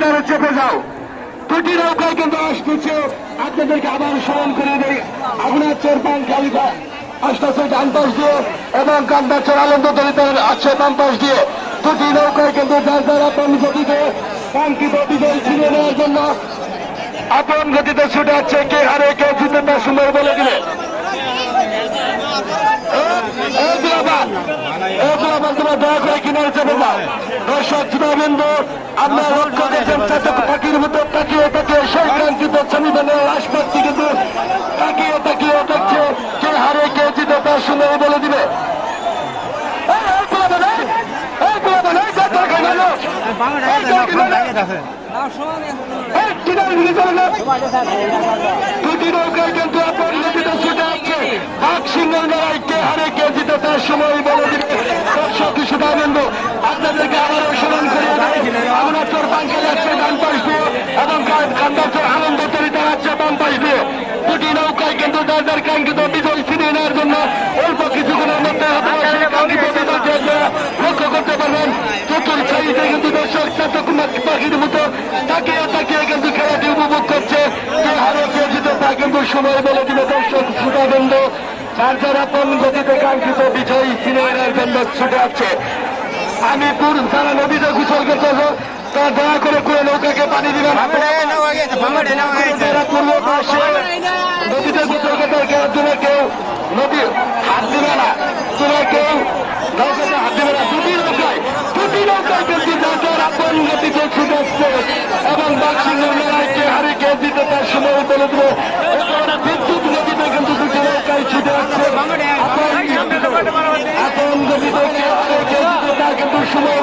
কিনারে চেপে যাও। দুটি নৌকায় কিন্তু আসতেছে, আপনাদেরকে আবার স্মরণ করে দেয়। আপনার চোরপান খালিদা আসতেছে ডান পাশ দিয়ে এবং কান্দাচর আনন্দ দলিতের আসছে বাম পাশ দিয়ে। দুটি নৌকায় কিন্তু যার যার আপন গতিতে কাঙ্ক্ষিত বিজয় ছিনিয়ে নেওয়ার জন্য আপন গতিতে ছুটে যাচ্ছে। কে হারে কে জিতে তার সময় বলে দিবে। দয়া করে কিনারে চেপে যাও। দর্শক শ্রোতাবৃন্দ, আপনার লক্ষ্য দেখেন পাখির মতো তাকিয়ে তাকিয়ে সেই কাঙ্ক্ষিত সেমিফাইনাল রাষ্ট্রপতি কিন্তু তাকিয়ে তাকিয়ে দেখছে কে হারে কে জিতে তার সময় বলে দিবে। দুটি নৌকায় কিন্তু আপন গতিতে ছুটে আসছে। বাঘ সিংহের লড়াই কে হারে কে জিতে তার সময় বলে দিবে। দর্শক শ্রোতাবৃন্দ, আপনাদেরকে আবারও স্মরণ করিয়ে দেয়, আমরা চোর পাঙ্কা যাচ্ছে ডান পাশ দিয়ে এবং কান্দাচর আনন্দ তরিতা যাচ্ছে বাম পাশ দিয়ে। দুটি নৌকায় কিন্তু যার যার কাঙ্ক্ষিত বিজয় ছিনিয়ে নেওয়ার জন্য অল্প কিছুক্ষণের মধ্যে কাঙ্ক্ষিত বিজয় লক্ষ্য করতে পারবেন। চতুর সাইডে কিন্তু দর্শক চাতকুমার পাখির মতো তাকিয়ে তাকিয়ে কিন্তু খেলাটি উপভোগ করছে। যে হারে কে জিতে তা কিন্তু সময় বলে দিবে। দর্শক শ্রোতাবৃন্দ, যার যার আপন গতিতে কাঙ্ক্ষিত বিজয়ী সিনেমার জন্য ছুটে আছে। আমি যারা নদীতে গোসল করতে তারা দয়া করে কোনো নৌকাকে পানি দিবেন। যারা পূর্ব পাশে নদীতে গোসল করতে তোরা কেউ নদী হাত দিবে না, তোরা কেউ নৌকাতে হাত দিবে না। দুটি নৌকায় কিন্তু যার যার আপন গতিতে ছুটে আসছে এবং বাক্সিংহের লড়াইকে হারে কে জিতে তার সময় বলে দেবে। বিদ্যুৎ গতিতে কিন্তু দুটি নৌকায় ছুটে আসছে। আপন গতিতে কে হারে কে জিতে তার কিন্তু সময়